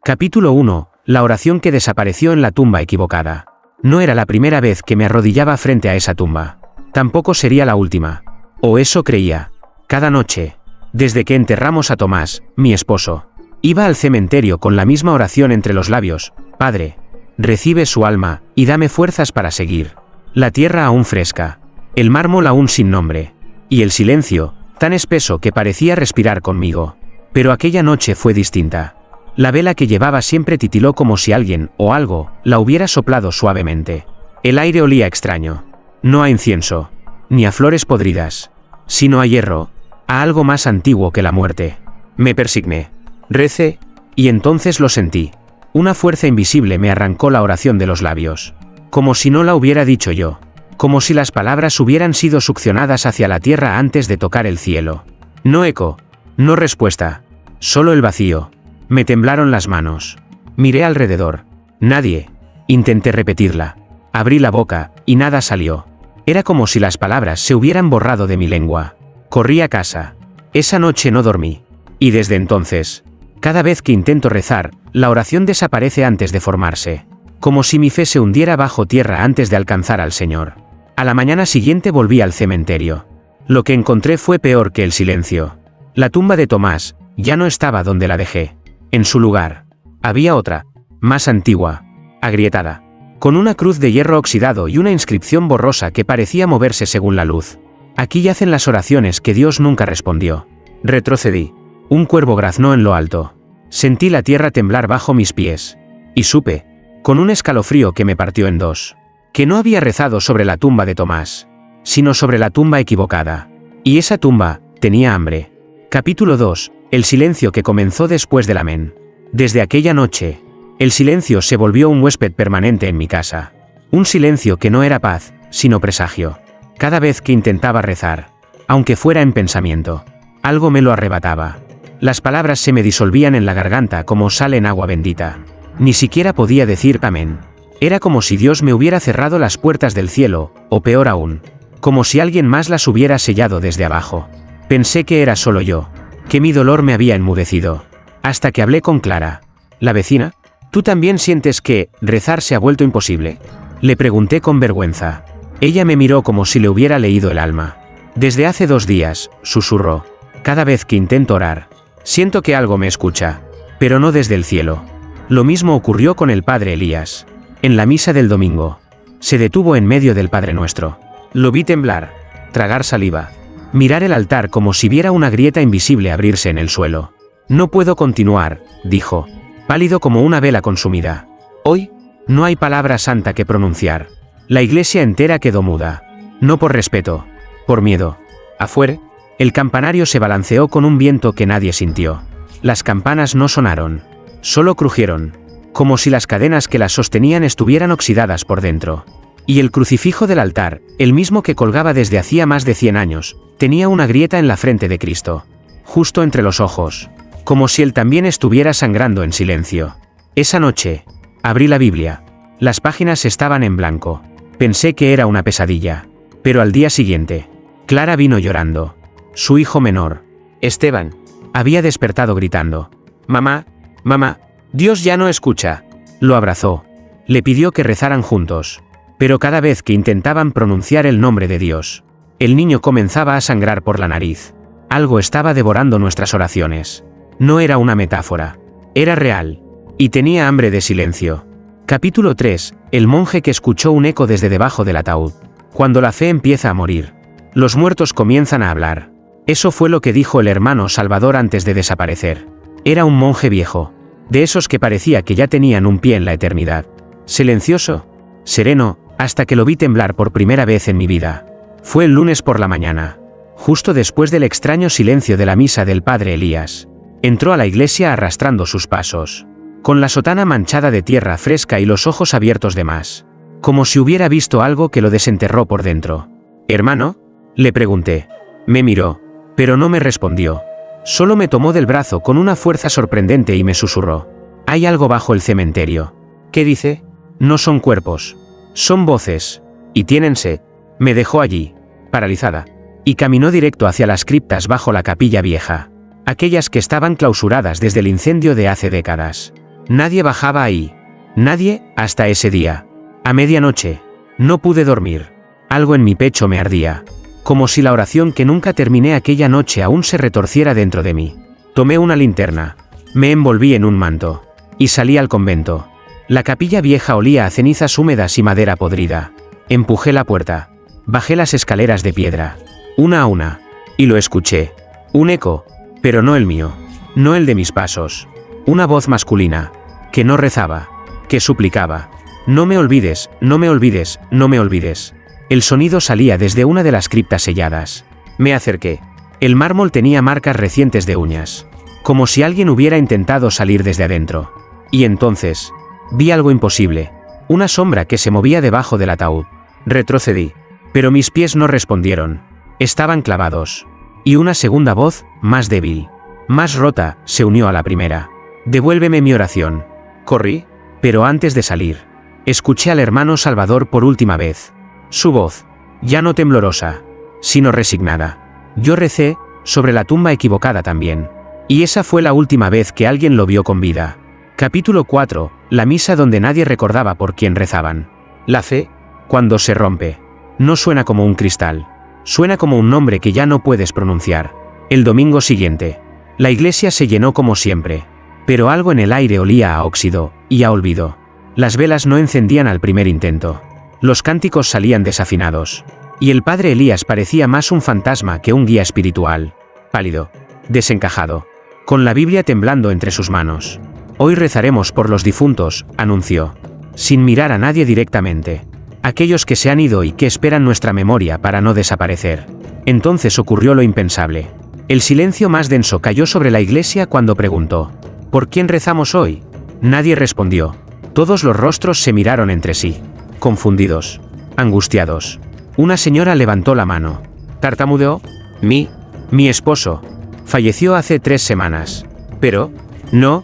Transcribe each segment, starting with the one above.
Capítulo 1. La oración que desapareció en la tumba equivocada. No era la primera vez que me arrodillaba frente a esa tumba. Tampoco sería la última. O eso creía. Cada noche, desde que enterramos a Tomás, mi esposo, iba al cementerio con la misma oración entre los labios: Padre, recibe su alma, y dame fuerzas para seguir. La tierra aún fresca, el mármol aún sin nombre, y el silencio, tan espeso que parecía respirar conmigo. Pero aquella noche fue distinta. La vela que llevaba siempre titiló como si alguien, o algo, la hubiera soplado suavemente. El aire olía extraño. No a incienso, ni a flores podridas, sino a hierro, a algo más antiguo que la muerte. Me persigné, recé, y entonces lo sentí. Una fuerza invisible me arrancó la oración de los labios. Como si no la hubiera dicho yo. Como si las palabras hubieran sido succionadas hacia la tierra antes de tocar el cielo. No eco, no respuesta, solo el vacío. Me temblaron las manos. Miré alrededor. Nadie. Intenté repetirla. Abrí la boca, y nada salió. Era como si las palabras se hubieran borrado de mi lengua. Corrí a casa. Esa noche no dormí. Y desde entonces, cada vez que intento rezar, la oración desaparece antes de formarse. Como si mi fe se hundiera bajo tierra antes de alcanzar al Señor. A la mañana siguiente volví al cementerio. Lo que encontré fue peor que el silencio. La tumba de Tomás ya no estaba donde la dejé. En su lugar, había otra, más antigua, agrietada, con una cruz de hierro oxidado y una inscripción borrosa que parecía moverse según la luz. Aquí yacen las oraciones que Dios nunca respondió. Retrocedí. Un cuervo graznó en lo alto. Sentí la tierra temblar bajo mis pies. Y supe, con un escalofrío que me partió en dos, que no había rezado sobre la tumba de Tomás, sino sobre la tumba equivocada. Y esa tumba tenía hambre. Capítulo 2. El silencio que comenzó después del amén. Desde aquella noche, el silencio se volvió un huésped permanente en mi casa. Un silencio que no era paz, sino presagio. Cada vez que intentaba rezar, aunque fuera en pensamiento, algo me lo arrebataba. Las palabras se me disolvían en la garganta como sal en agua bendita. Ni siquiera podía decir amén. Era como si Dios me hubiera cerrado las puertas del cielo, o peor aún, como si alguien más las hubiera sellado desde abajo. Pensé que era solo yo, que mi dolor me había enmudecido. Hasta que hablé con Clara, la vecina. ¿Tú también sientes que rezar se ha vuelto imposible?, le pregunté con vergüenza. Ella me miró como si le hubiera leído el alma. Desde hace 2 días, susurró. Cada vez que intento orar, siento que algo me escucha, pero no desde el cielo. Lo mismo ocurrió con el padre Elías. En la misa del domingo, se detuvo en medio del Padre Nuestro. Lo vi temblar, tragar saliva, mirar el altar como si viera una grieta invisible abrirse en el suelo. No puedo continuar, dijo, pálido como una vela consumida. Hoy, no hay palabra santa que pronunciar. La iglesia entera quedó muda. No por respeto, por miedo. Afuera, el campanario se balanceó con un viento que nadie sintió. Las campanas no sonaron, solo crujieron, como si las cadenas que las sostenían estuvieran oxidadas por dentro. Y el crucifijo del altar, el mismo que colgaba desde hacía más de 100 años, tenía una grieta en la frente de Cristo, justo entre los ojos, como si él también estuviera sangrando en silencio. Esa noche, abrí la Biblia. Las páginas estaban en blanco. Pensé que era una pesadilla. Pero al día siguiente, Clara vino llorando. Su hijo menor, Esteban, había despertado gritando: «Mamá, mamá, Dios ya no escucha». Lo abrazó. Le pidió que rezaran juntos. Pero cada vez que intentaban pronunciar el nombre de Dios, el niño comenzaba a sangrar por la nariz. Algo estaba devorando nuestras oraciones. No era una metáfora. Era real. Y tenía hambre de silencio. Capítulo 3. El monje que escuchó un eco desde debajo del ataúd. Cuando la fe empieza a morir, los muertos comienzan a hablar. Eso fue lo que dijo el hermano Salvador antes de desaparecer. Era un monje viejo, de esos que parecía que ya tenían un pie en la eternidad. Silencioso, sereno, hasta que lo vi temblar por primera vez en mi vida. Fue el lunes por la mañana, justo después del extraño silencio de la misa del padre Elías. Entró a la iglesia arrastrando sus pasos, con la sotana manchada de tierra fresca y los ojos abiertos de más, como si hubiera visto algo que lo desenterró por dentro. «¿Hermano?», le pregunté. Me miró, pero no me respondió. Solo me tomó del brazo con una fuerza sorprendente y me susurró: «Hay algo bajo el cementerio». «¿Qué dice?». «No son cuerpos, son voces, y tienen sed». Me dejó allí, paralizada, y caminó directo hacia las criptas bajo la capilla vieja, aquellas que estaban clausuradas desde el incendio de hace décadas. Nadie bajaba ahí. Nadie, hasta ese día. A medianoche. No pude dormir. Algo en mi pecho me ardía. Como si la oración que nunca terminé aquella noche aún se retorciera dentro de mí. Tomé una linterna. Me envolví en un manto. Y salí al convento. La capilla vieja olía a cenizas húmedas y madera podrida. Empujé la puerta. Bajé las escaleras de piedra. Una a una. Y lo escuché. Un eco. Pero no el mío. No el de mis pasos. Una voz masculina. Que no rezaba. Que suplicaba. No me olvides, no me olvides, no me olvides. El sonido salía desde una de las criptas selladas. Me acerqué. El mármol tenía marcas recientes de uñas. Como si alguien hubiera intentado salir desde adentro. Y entonces, vi algo imposible. Una sombra que se movía debajo del ataúd. Retrocedí. Pero mis pies no respondieron. Estaban clavados. Y una segunda voz, más débil, más rota, se unió a la primera. Devuélveme mi oración. Corrí. Pero antes de salir, escuché al hermano Salvador por última vez. Su voz, ya no temblorosa, sino resignada. Yo recé, sobre la tumba equivocada también. Y esa fue la última vez que alguien lo vio con vida. Capítulo 4, la misa donde nadie recordaba por quién rezaban. La fe, cuando se rompe, no suena como un cristal. Suena como un nombre que ya no puedes pronunciar. El domingo siguiente, la iglesia se llenó como siempre. Pero algo en el aire olía a óxido, y a olvido. Las velas no encendían al primer intento. Los cánticos salían desafinados. Y el padre Elías parecía más un fantasma que un guía espiritual. Pálido. Desencajado. Con la Biblia temblando entre sus manos. Hoy rezaremos por los difuntos, anunció. Sin mirar a nadie directamente. Aquellos que se han ido y que esperan nuestra memoria para no desaparecer. Entonces ocurrió lo impensable. El silencio más denso cayó sobre la iglesia cuando preguntó: ¿por quién rezamos hoy? Nadie respondió. Todos los rostros se miraron entre sí. Confundidos. Angustiados. Una señora levantó la mano. Tartamudeó. Mi esposo. Falleció hace 3 semanas. Pero, no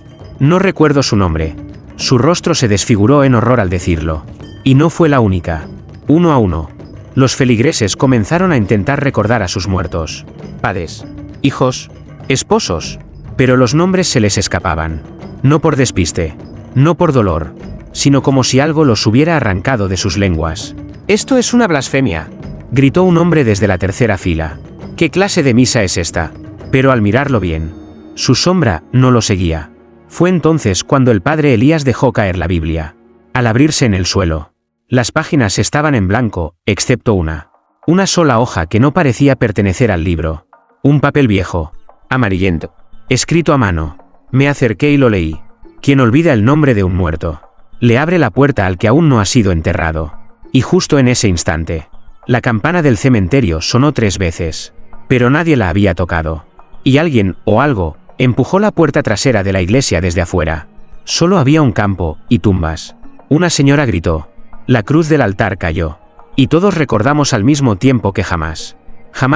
recuerdo su nombre. Su rostro se desfiguró en horror al decirlo. Y no fue la única. Uno a uno, los feligreses comenzaron a intentar recordar a sus muertos. Padres, hijos, esposos. Pero los nombres se les escapaban. No por despiste. No por dolor. Sino como si algo los hubiera arrancado de sus lenguas. «Esto es una blasfemia», gritó un hombre desde la tercera fila. «¿Qué clase de misa es esta?». Pero al mirarlo bien, su sombra no lo seguía. Fue entonces cuando el padre Elías dejó caer la Biblia. Al abrirse en el suelo, las páginas estaban en blanco, excepto una sola hoja que no parecía pertenecer al libro. Un papel viejo, amarillento, escrito a mano. Me acerqué y lo leí. Quien olvida el nombre de un muerto, le abre la puerta al que aún no ha sido enterrado. Y justo en ese instante, la campana del cementerio sonó 3 veces. Pero nadie la había tocado. Y alguien, o algo, empujó la puerta trasera de la iglesia desde afuera. Solo había un campo, y tumbas. Una señora gritó. La cruz del altar cayó. Y todos recordamos al mismo tiempo que jamás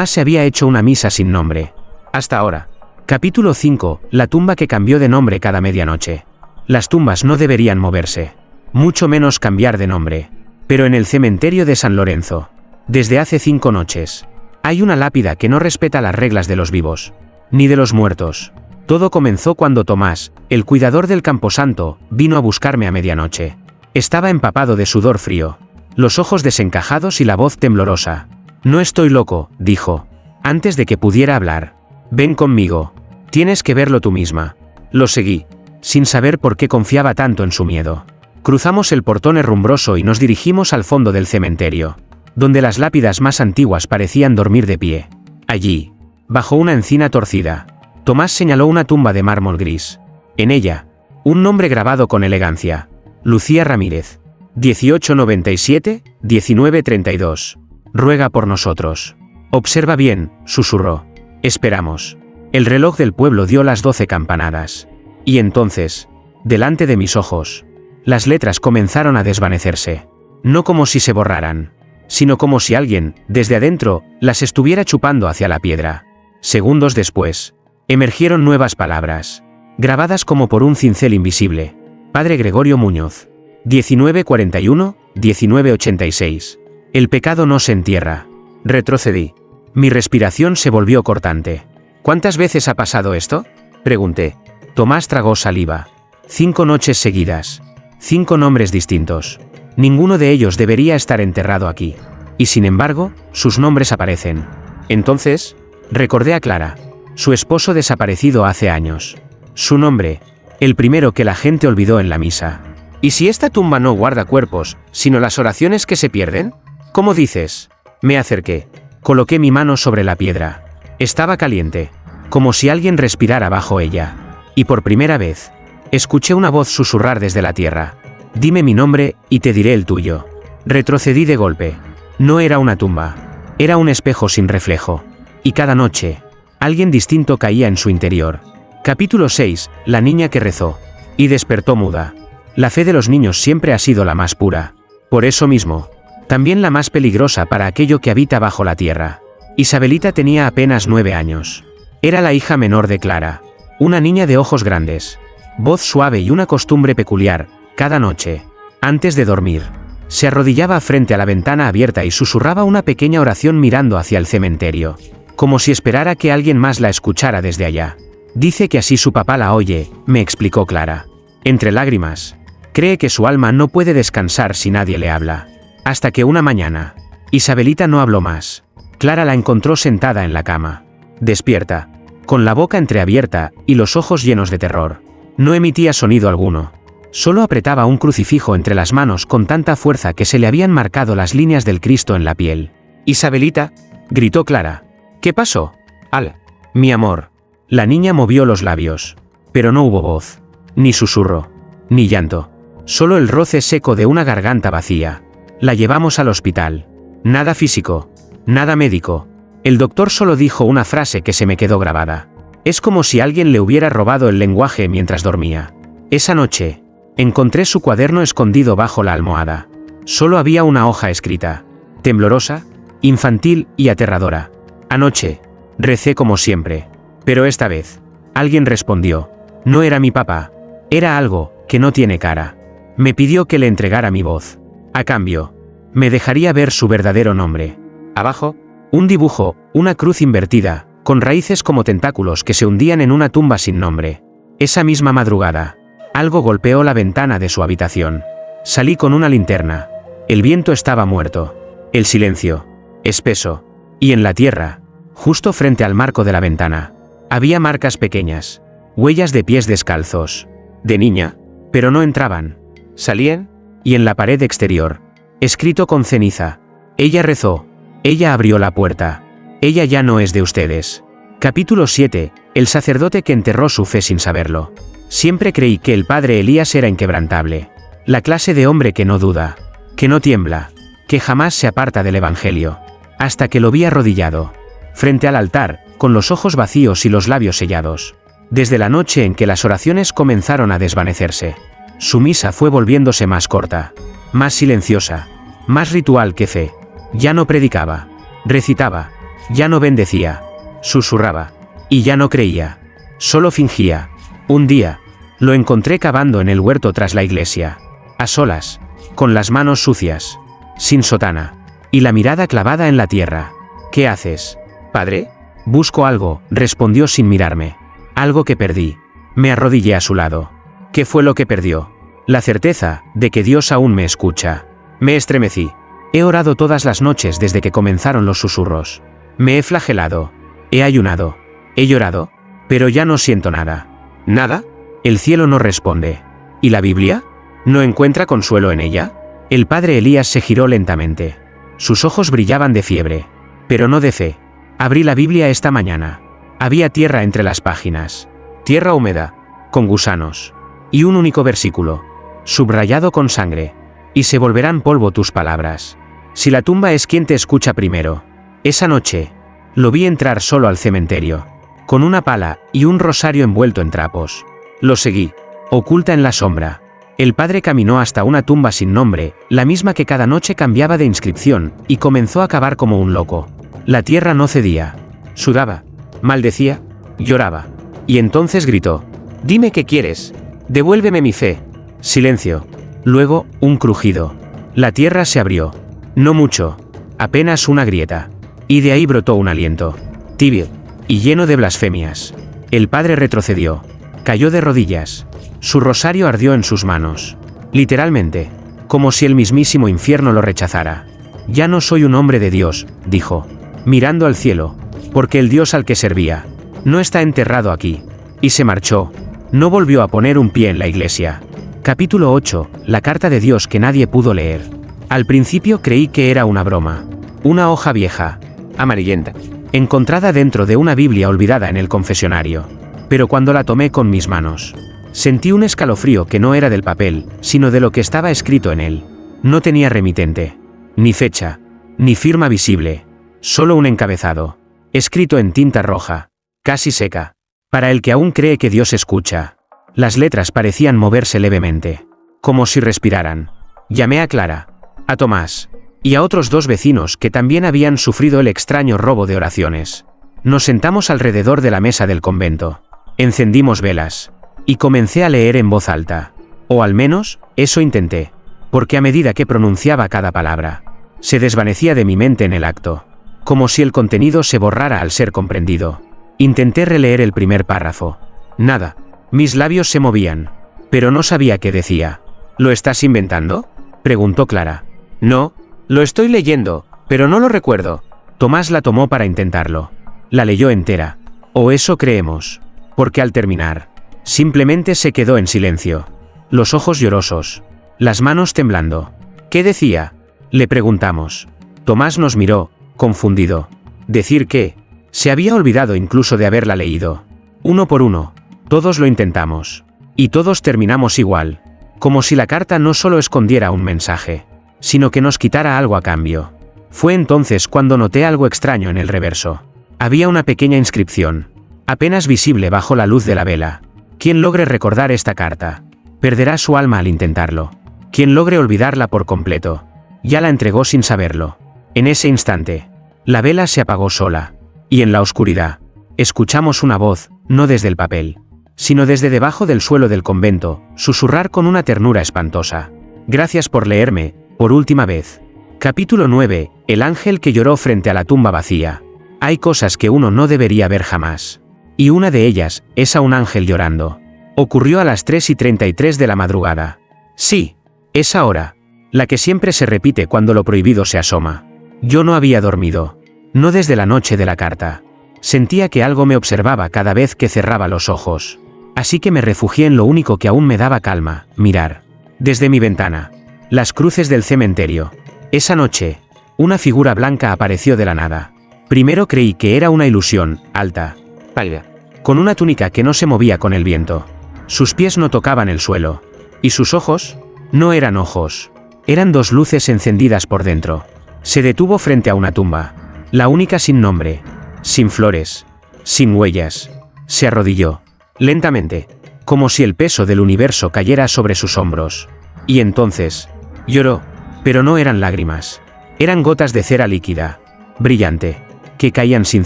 se había hecho una misa sin nombre. Hasta ahora. Capítulo 5, la tumba que cambió de nombre cada medianoche. Las tumbas no deberían moverse. Mucho menos cambiar de nombre. Pero en el cementerio de San Lorenzo, desde hace 5 noches, hay una lápida que no respeta las reglas de los vivos, ni de los muertos. Todo comenzó cuando Tomás, el cuidador del camposanto, vino a buscarme a medianoche. Estaba empapado de sudor frío, los ojos desencajados y la voz temblorosa. «No estoy loco», dijo, antes de que pudiera hablar. «Ven conmigo. Tienes que verlo tú misma». Lo seguí, sin saber por qué confiaba tanto en su miedo. Cruzamos el portón herrumbroso y nos dirigimos al fondo del cementerio, donde las lápidas más antiguas parecían dormir de pie. Allí, bajo una encina torcida, Tomás señaló una tumba de mármol gris. En ella, un nombre grabado con elegancia. Lucía Ramírez. 1897-1932. Ruega por nosotros. Observa bien, susurró. Esperamos. El reloj del pueblo dio las 12 campanadas. Y entonces, delante de mis ojos, las letras comenzaron a desvanecerse. No como si se borraran, sino como si alguien, desde adentro, las estuviera chupando hacia la piedra. Segundos después, emergieron nuevas palabras, grabadas como por un cincel invisible. Padre Gregorio Muñoz. 1941-1986. El pecado no se entierra. Retrocedí. Mi respiración se volvió cortante. ¿Cuántas veces ha pasado esto?, pregunté. Tomás tragó saliva. 5 noches seguidas. 5 nombres distintos. Ninguno de ellos debería estar enterrado aquí. Y sin embargo, sus nombres aparecen. Entonces, recordé a Clara. Su esposo desaparecido hace años. Su nombre, el primero que la gente olvidó en la misa. ¿Y si esta tumba no guarda cuerpos, sino las oraciones que se pierden? ¿Cómo dices? Me acerqué. Coloqué mi mano sobre la piedra. Estaba caliente, como si alguien respirara bajo ella. Y por primera vez, escuché una voz susurrar desde la tierra. Dime mi nombre, y te diré el tuyo. Retrocedí de golpe. No era una tumba. Era un espejo sin reflejo. Y cada noche, alguien distinto caía en su interior. Capítulo 6. La niña que rezó. Y despertó muda. La fe de los niños siempre ha sido la más pura. Por eso mismo, también la más peligrosa para aquello que habita bajo la tierra. Isabelita tenía apenas 9 años. Era la hija menor de Clara. Una niña de ojos grandes, voz suave y una costumbre peculiar. Cada noche, antes de dormir, se arrodillaba frente a la ventana abierta y susurraba una pequeña oración mirando hacia el cementerio, como si esperara que alguien más la escuchara desde allá. Dice que así su papá la oye, me explicó Clara. Entre lágrimas, cree que su alma no puede descansar si nadie le habla. Hasta que una mañana, Isabelita no habló más. Clara la encontró sentada en la cama, despierta, con la boca entreabierta y los ojos llenos de terror. No emitía sonido alguno. Solo apretaba un crucifijo entre las manos con tanta fuerza que se le habían marcado las líneas del Cristo en la piel. «Isabelita», gritó Clara. «¿Qué pasó?» «Al, mi amor». La niña movió los labios. Pero no hubo voz, ni susurro, ni llanto. Solo el roce seco de una garganta vacía. La llevamos al hospital. Nada físico, nada médico. El doctor solo dijo una frase que se me quedó grabada. Es como si alguien le hubiera robado el lenguaje mientras dormía. Esa noche, encontré su cuaderno escondido bajo la almohada. Solo había una hoja escrita. Temblorosa, infantil y aterradora. Anoche, recé como siempre. Pero esta vez, alguien respondió. No era mi papá. Era algo que no tiene cara. Me pidió que le entregara mi voz. A cambio, me dejaría ver su verdadero nombre. Abajo, un dibujo, una cruz invertida, con raíces como tentáculos que se hundían en una tumba sin nombre. Esa misma madrugada, algo golpeó la ventana de su habitación. Salí con una linterna. El viento estaba muerto. El silencio, espeso. Y en la tierra, justo frente al marco de la ventana, había marcas pequeñas, huellas de pies descalzos. De niña, pero no entraban. Salían, y en la pared exterior, escrito con ceniza. Ella rezó. Ella abrió la puerta. Ella ya no es de ustedes. Capítulo 7. El sacerdote que enterró su fe sin saberlo. Siempre creí que el padre Elías era inquebrantable. La clase de hombre que no duda, que no tiembla, que jamás se aparta del evangelio. Hasta que lo vi arrodillado, frente al altar, con los ojos vacíos y los labios sellados. Desde la noche en que las oraciones comenzaron a desvanecerse, su misa fue volviéndose más corta, más silenciosa, más ritual que fe. Ya no predicaba, recitaba, ya no bendecía, susurraba, y ya no creía, solo fingía. Un día, lo encontré cavando en el huerto tras la iglesia, a solas, con las manos sucias, sin sotana, y la mirada clavada en la tierra. ¿Qué haces, padre? Busco algo, respondió sin mirarme. Algo que perdí. Me arrodillé a su lado. ¿Qué fue lo que perdió? La certeza de que Dios aún me escucha. Me estremecí. He orado todas las noches desde que comenzaron los susurros. Me he flagelado. He ayunado. He llorado. Pero ya no siento nada. ¿Nada? El cielo no responde. ¿Y la Biblia? ¿No encuentra consuelo en ella? El padre Elías se giró lentamente. Sus ojos brillaban de fiebre. Pero no de fe. Abrí la Biblia esta mañana. Había tierra entre las páginas. Tierra húmeda, con gusanos. Y un único versículo, subrayado con sangre. Y se volverán polvo tus palabras. Si la tumba es quien te escucha primero. Esa noche, lo vi entrar solo al cementerio, con una pala y un rosario envuelto en trapos. Lo seguí, oculta en la sombra. El padre caminó hasta una tumba sin nombre, la misma que cada noche cambiaba de inscripción, y comenzó a cavar como un loco. La tierra no cedía. Sudaba, maldecía, lloraba. Y entonces gritó: «Dime qué quieres. Devuélveme mi fe». Silencio. Luego, un crujido. La tierra se abrió. No mucho. Apenas una grieta. Y de ahí brotó un aliento. Tibio. Y lleno de blasfemias. El padre retrocedió. Cayó de rodillas. Su rosario ardió en sus manos. Literalmente, como si el mismísimo infierno lo rechazara. Ya no soy un hombre de Dios, dijo, mirando al cielo, porque el Dios al que servía no está enterrado aquí. Y se marchó. No volvió a poner un pie en la iglesia. Capítulo 8. La carta de Dios que nadie pudo leer. Al principio creí que era una broma. Una hoja vieja, amarillenta, encontrada dentro de una Biblia olvidada en el confesionario. Pero cuando la tomé con mis manos, sentí un escalofrío que no era del papel, sino de lo que estaba escrito en él. No tenía remitente, ni fecha, ni firma visible, solo un encabezado, escrito en tinta roja, casi seca. Para el que aún cree que Dios escucha. Las letras parecían moverse levemente, como si respiraran. Llamé a Clara, a Tomás, y a otros 2 vecinos que también habían sufrido el extraño robo de oraciones. Nos sentamos alrededor de la mesa del convento. Encendimos velas, y comencé a leer en voz alta. O al menos, eso intenté, porque a medida que pronunciaba cada palabra, se desvanecía de mi mente en el acto, como si el contenido se borrara al ser comprendido. Intenté releer el primer párrafo. Nada. Mis labios se movían, pero no sabía qué decía. ¿Lo estás inventando?, preguntó Clara. No, lo estoy leyendo, pero no lo recuerdo. Tomás la tomó para intentarlo. La leyó entera. O eso creemos. Porque al terminar, simplemente se quedó en silencio. Los ojos llorosos. Las manos temblando. ¿Qué decía?, le preguntamos. Tomás nos miró, confundido. ¿Decir qué? Se había olvidado incluso de haberla leído. Uno por uno, todos lo intentamos. Y todos terminamos igual. Como si la carta no solo escondiera un mensaje, sino que nos quitara algo a cambio. Fue entonces cuando noté algo extraño en el reverso. Había una pequeña inscripción, apenas visible bajo la luz de la vela. Quien logre recordar esta carta, perderá su alma al intentarlo. Quien logre olvidarla por completo, ya la entregó sin saberlo. En ese instante, la vela se apagó sola. Y en la oscuridad, escuchamos una voz, no desde el papel, sino desde debajo del suelo del convento, susurrar con una ternura espantosa. Gracias por leerme, por última vez. Capítulo 9. El ángel que lloró frente a la tumba vacía. Hay cosas que uno no debería ver jamás. Y una de ellas, es a un ángel llorando. Ocurrió a las 3:33 de la madrugada. Sí, esa hora, la que siempre se repite cuando lo prohibido se asoma. Yo no había dormido. No desde la noche de la carta. Sentía que algo me observaba cada vez que cerraba los ojos. Así que me refugié en lo único que aún me daba calma, mirar. Desde mi ventana. Las cruces del cementerio. Esa noche, una figura blanca apareció de la nada. Primero creí que era una ilusión, alta, pálida, con una túnica que no se movía con el viento. Sus pies no tocaban el suelo. ¿Y sus ojos? No eran ojos. Eran 2 luces encendidas por dentro. Se detuvo frente a una tumba. La única sin nombre, sin flores, sin huellas. Se arrodilló, lentamente, como si el peso del universo cayera sobre sus hombros. Y entonces, lloró, pero no eran lágrimas. Eran gotas de cera líquida, brillante, que caían sin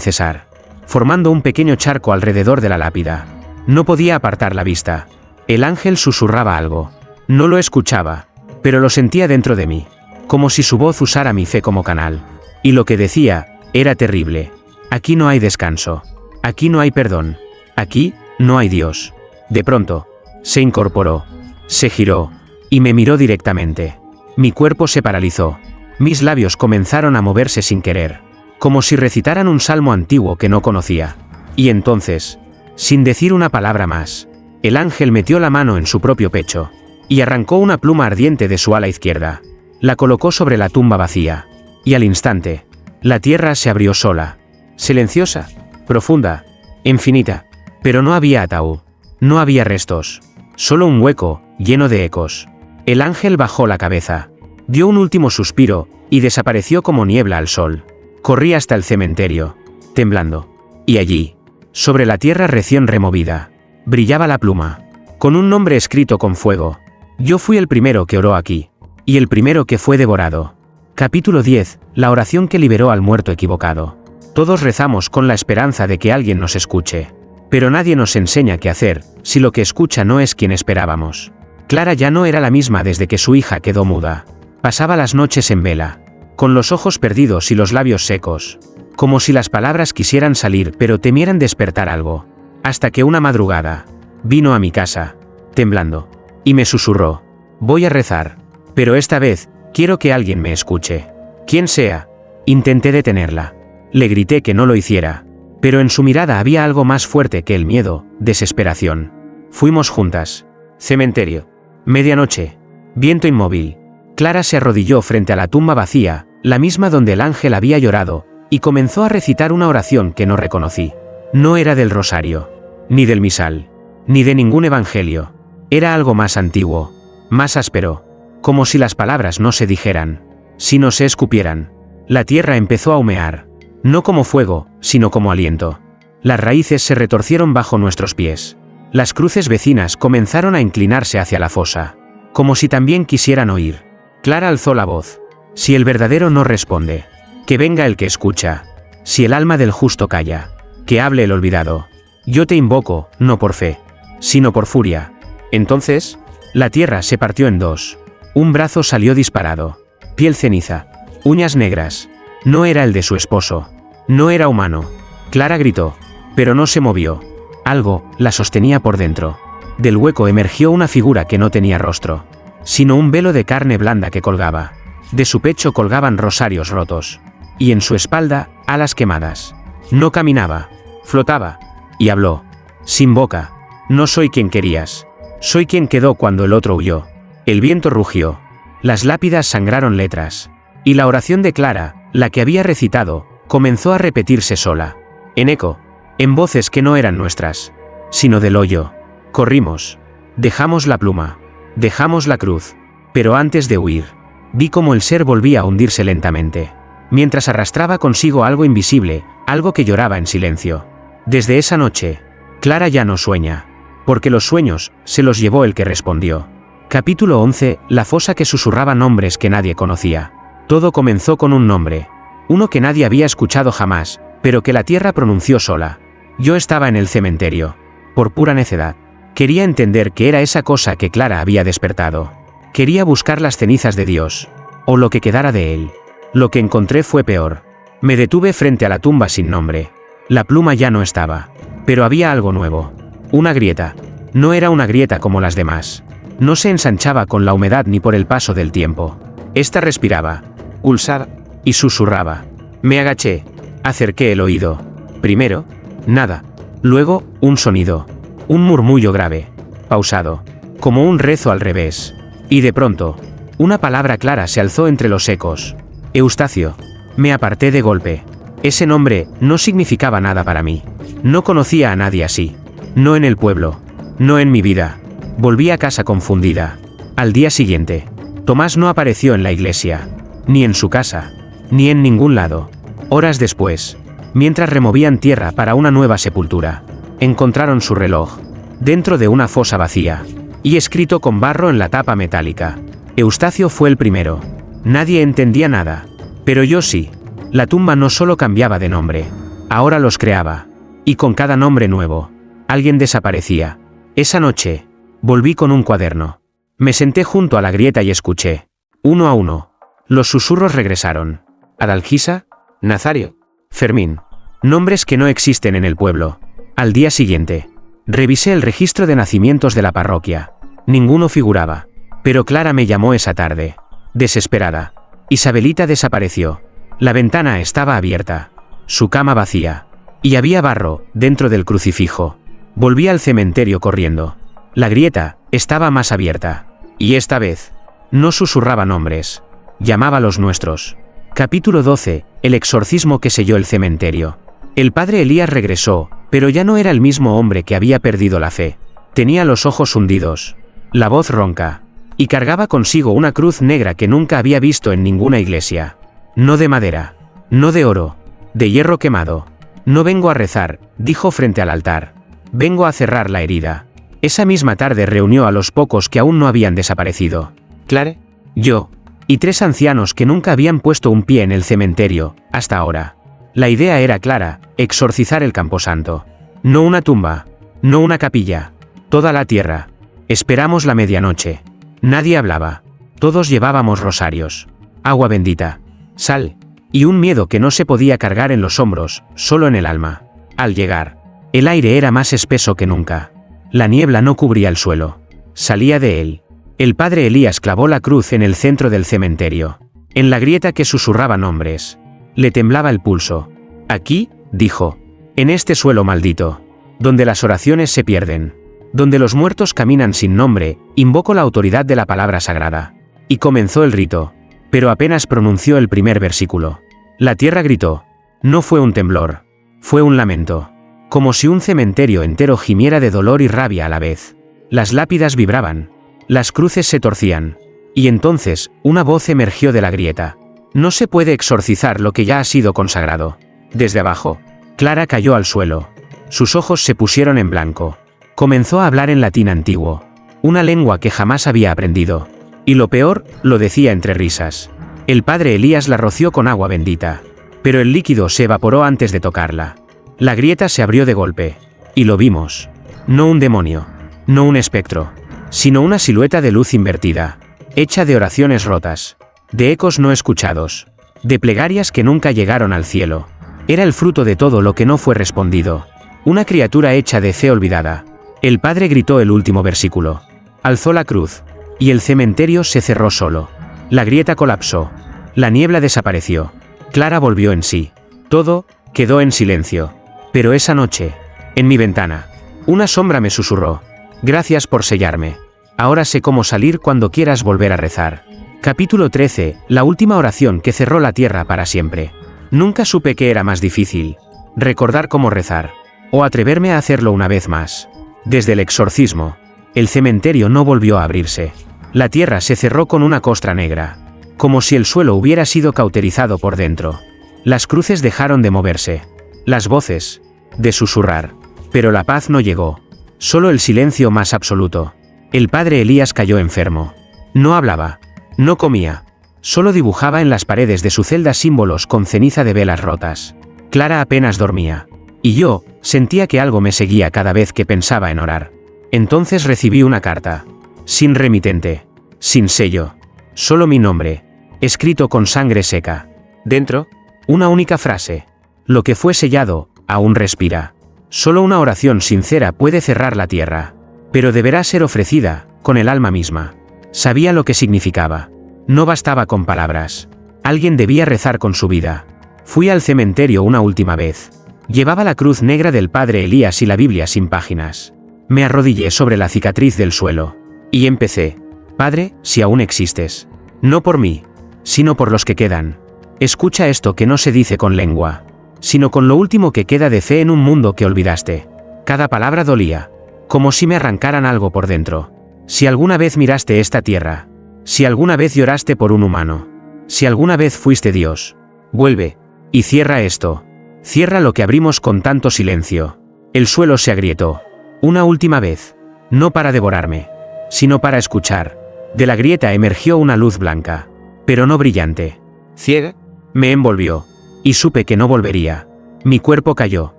cesar, formando un pequeño charco alrededor de la lápida. No podía apartar la vista. El ángel susurraba algo. No lo escuchaba, pero lo sentía dentro de mí, como si su voz usara mi fe como canal. Y lo que decía, era terrible. Aquí no hay descanso. Aquí no hay perdón. Aquí, no hay Dios. De pronto, se incorporó, se giró, y me miró directamente. Mi cuerpo se paralizó. Mis labios comenzaron a moverse sin querer, como si recitaran un salmo antiguo que no conocía. Y entonces, sin decir una palabra más, el ángel metió la mano en su propio pecho, y arrancó una pluma ardiente de su ala izquierda. La colocó sobre la tumba vacía, y al instante, la tierra se abrió sola, silenciosa, profunda, infinita. Pero no había ataúd, no había restos, solo un hueco, lleno de ecos. El ángel bajó la cabeza, dio un último suspiro, y desapareció como niebla al sol. Corrí hasta el cementerio, temblando. Y allí, sobre la tierra recién removida, brillaba la pluma, con un nombre escrito con fuego. Yo fui el primero que oró aquí, y el primero que fue devorado. Capítulo 10. La oración que liberó al muerto equivocado. Todos rezamos con la esperanza de que alguien nos escuche. Pero nadie nos enseña qué hacer, si lo que escucha no es quien esperábamos. Clara ya no era la misma desde que su hija quedó muda. Pasaba las noches en vela, con los ojos perdidos y los labios secos, como si las palabras quisieran salir pero temieran despertar algo. Hasta que una madrugada, vino a mi casa, temblando. Y me susurró: voy a rezar. Pero esta vez, quiero que alguien me escuche. Quien sea. Intenté detenerla. Le grité que no lo hiciera. Pero en su mirada había algo más fuerte que el miedo, desesperación. Fuimos juntas. Cementerio. Medianoche. Viento inmóvil. Clara se arrodilló frente a la tumba vacía, la misma donde el ángel había llorado, y comenzó a recitar una oración que no reconocí. No era del rosario, ni del misal, ni de ningún evangelio. Era algo más antiguo, más áspero, como si las palabras no se dijeran, sino se escupieran. La tierra empezó a humear, no como fuego, sino como aliento. Las raíces se retorcieron bajo nuestros pies. Las cruces vecinas comenzaron a inclinarse hacia la fosa, como si también quisieran oír. Clara alzó la voz. Si el verdadero no responde, que venga el que escucha. Si el alma del justo calla, que hable el olvidado. Yo te invoco, no por fe, sino por furia. Entonces, la tierra se partió en dos. Un brazo salió disparado. Piel ceniza. Uñas negras. No era el de su esposo. No era humano. Clara gritó, pero no se movió. Algo la sostenía por dentro. Del hueco emergió una figura que no tenía rostro, sino un velo de carne blanda que colgaba. De su pecho colgaban rosarios rotos. Y en su espalda, alas quemadas. No caminaba, flotaba. Y habló. Sin boca. No soy quien querías. Soy quien quedó cuando el otro huyó. El viento rugió. Las lápidas sangraron letras. Y la oración de Clara, la que había recitado, comenzó a repetirse sola. En eco. En voces que no eran nuestras, sino del hoyo. Corrimos. Dejamos la pluma. Dejamos la cruz. Pero antes de huir, vi cómo el ser volvía a hundirse lentamente, mientras arrastraba consigo algo invisible, algo que lloraba en silencio. Desde esa noche, Clara ya no sueña, porque los sueños se los llevó el que respondió. Capítulo 11. La fosa que susurraba nombres que nadie conocía. Todo comenzó con un nombre. Uno que nadie había escuchado jamás, pero que la tierra pronunció sola. Yo estaba en el cementerio. Por pura necedad. Quería entender qué era esa cosa que Clara había despertado. Quería buscar las cenizas de Dios, o lo que quedara de él. Lo que encontré fue peor. Me detuve frente a la tumba sin nombre. La pluma ya no estaba. Pero había algo nuevo. Una grieta. No era una grieta como las demás. No se ensanchaba con la humedad ni por el paso del tiempo. Esta respiraba, pulsaba y susurraba. Me agaché. Acerqué el oído. Primero, nada. Luego, un sonido. Un murmullo grave. Pausado. Como un rezo al revés. Y de pronto, una palabra clara se alzó entre los ecos. Eustacio. Me aparté de golpe. Ese nombre no significaba nada para mí. No conocía a nadie así. No en el pueblo. No en mi vida. Volví a casa confundida. Al día siguiente, Tomás no apareció en la iglesia. Ni en su casa. Ni en ningún lado. Horas después, mientras removían tierra para una nueva sepultura, encontraron su reloj, dentro de una fosa vacía, y escrito con barro en la tapa metálica. Eustacio fue el primero. Nadie entendía nada. Pero yo sí. La tumba no solo cambiaba de nombre. Ahora los creaba. Y con cada nombre nuevo, alguien desaparecía. Esa noche, volví con un cuaderno. Me senté junto a la grieta y escuché. Uno a uno. Los susurros regresaron. Adalgisa, Nazario, Fermín. Nombres que no existen en el pueblo. Al día siguiente, revisé el registro de nacimientos de la parroquia. Ninguno figuraba. Pero Clara me llamó esa tarde. Desesperada. Isabelita desapareció. La ventana estaba abierta. Su cama vacía. Y había barro dentro del crucifijo. Volví al cementerio corriendo. La grieta estaba más abierta. Y esta vez, no susurraba nombres. Llamaba los nuestros. Capítulo 12. El exorcismo que selló el cementerio. El padre Elías regresó, pero ya no era el mismo hombre que había perdido la fe. Tenía los ojos hundidos, la voz ronca, y cargaba consigo una cruz negra que nunca había visto en ninguna iglesia. No de madera, no de oro, de hierro quemado. No vengo a rezar, dijo frente al altar. Vengo a cerrar la herida. Esa misma tarde reunió a los pocos que aún no habían desaparecido. Clare, yo, y 3 ancianos que nunca habían puesto un pie en el cementerio, hasta ahora. La idea era clara, exorcizar el camposanto. No una tumba, no una capilla, toda la tierra. Esperamos la medianoche. Nadie hablaba. Todos llevábamos rosarios, agua bendita, sal, y un miedo que no se podía cargar en los hombros, solo en el alma. Al llegar, el aire era más espeso que nunca. La niebla no cubría el suelo. salía de él. El padre Elías clavó la cruz en el centro del cementerio, en la grieta que susurraba nombres. Le temblaba el pulso. Aquí, dijo, en este suelo maldito, donde las oraciones se pierden, donde los muertos caminan sin nombre, invoco la autoridad de la palabra sagrada. Y comenzó el rito, pero apenas pronunció el primer versículo. La tierra gritó. No fue un temblor, fue un lamento, como si un cementerio entero gimiera de dolor y rabia a la vez. Las lápidas vibraban, las cruces se torcían, y entonces una voz emergió de la grieta. No se puede exorcizar lo que ya ha sido consagrado. Desde abajo, Clara cayó al suelo. Sus ojos se pusieron en blanco. Comenzó a hablar en latín antiguo, una lengua que jamás había aprendido. Y lo peor, lo decía entre risas. El padre Elías la roció con agua bendita, pero el líquido se evaporó antes de tocarla. La grieta se abrió de golpe, y lo vimos. No un demonio, no un espectro, sino una silueta de luz invertida, hecha de oraciones rotas, de ecos no escuchados, de plegarias que nunca llegaron al cielo. Era el fruto de todo lo que no fue respondido, una criatura hecha de fe olvidada. El padre gritó el último versículo, alzó la cruz, y el cementerio se cerró solo. La grieta colapsó, la niebla desapareció. Clara volvió en sí. Todo quedó en silencio. Pero esa noche, en mi ventana, una sombra me susurró. Gracias por sellarme. Ahora sé cómo salir cuando quieras volver a rezar. Capítulo 13. La última oración que cerró la tierra para siempre. Nunca supe qué era más difícil. Recordar cómo rezar. O atreverme a hacerlo una vez más. Desde el exorcismo, el cementerio no volvió a abrirse. La tierra se cerró con una costra negra, como si el suelo hubiera sido cauterizado por dentro. Las cruces dejaron de moverse, las voces, de susurrar. Pero la paz no llegó. Solo el silencio más absoluto. El padre Elías cayó enfermo. No hablaba, no comía, solo dibujaba en las paredes de su celda símbolos con ceniza de velas rotas. Clara apenas dormía. Y yo sentía que algo me seguía cada vez que pensaba en orar. Entonces recibí una carta. Sin remitente, sin sello, solo mi nombre, escrito con sangre seca. Dentro, una única frase. Lo que fue sellado, aún respira. Solo una oración sincera puede cerrar la tierra. Pero deberá ser ofrecida, con el alma misma. Sabía lo que significaba. No bastaba con palabras. Alguien debía rezar con su vida. Fui al cementerio una última vez. Llevaba la cruz negra del padre Elías y la Biblia sin páginas. Me arrodillé sobre la cicatriz del suelo. Y empecé. Padre, si aún existes. No por mí, sino por los que quedan. Escucha esto que no se dice con lengua, sino con lo último que queda de fe en un mundo que olvidaste. Cada palabra dolía, como si me arrancaran algo por dentro. Si alguna vez miraste esta tierra, si alguna vez lloraste por un humano, si alguna vez fuiste Dios, vuelve, y cierra esto. Cierra lo que abrimos con tanto silencio. El suelo se agrietó. Una última vez. No para devorarme, sino para escuchar. De la grieta emergió una luz blanca, pero no brillante. Ciega, me envolvió, y supe que no volvería. Mi cuerpo cayó,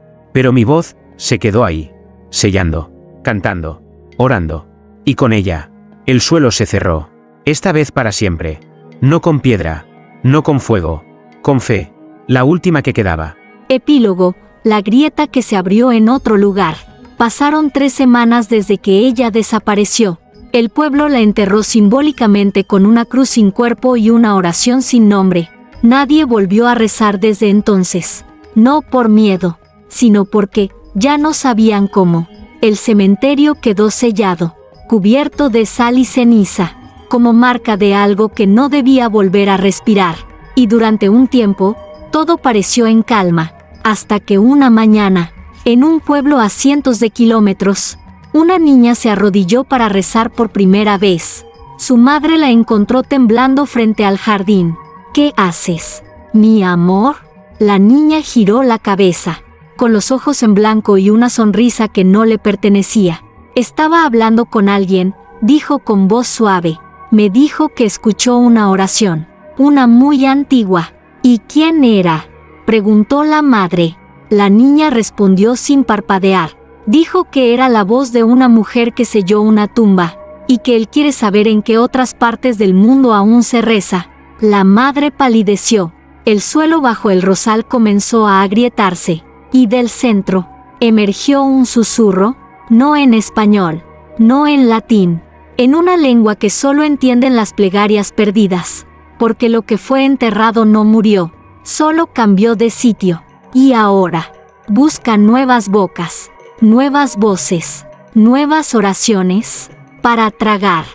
pero mi voz se quedó ahí, sellando, cantando, orando. Y con ella, el suelo se cerró, esta vez para siempre. No con piedra, no con fuego, con fe, la última que quedaba. Epílogo, la grieta que se abrió en otro lugar. Pasaron 3 semanas desde que ella desapareció. El pueblo la enterró simbólicamente con una cruz sin cuerpo y una oración sin nombre. Nadie volvió a rezar desde entonces. No por miedo, sino porque ya no sabían cómo. El cementerio quedó sellado, cubierto de sal y ceniza, como marca de algo que no debía volver a respirar. Y durante un tiempo, todo pareció en calma, hasta que una mañana, en un pueblo a cientos de kilómetros, una niña se arrodilló para rezar por primera vez. Su madre la encontró temblando frente al jardín. ¿Qué haces, mi amor? La niña giró la cabeza, con los ojos en blanco y una sonrisa que no le pertenecía. Estaba hablando con alguien, dijo con voz suave. Me dijo que escuchó una oración, una muy antigua. ¿Y quién era?, preguntó la madre. La niña respondió sin parpadear. Dijo que era la voz de una mujer que selló una tumba, y que él quiere saber en qué otras partes del mundo aún se reza. La madre palideció. El suelo bajo el rosal comenzó a agrietarse, y del centro emergió un susurro, no en español, no en latín, en una lengua que solo entienden las plegarias perdidas, porque lo que fue enterrado no murió, solo cambió de sitio, y ahora busca nuevas bocas, nuevas voces, nuevas oraciones, para tragar.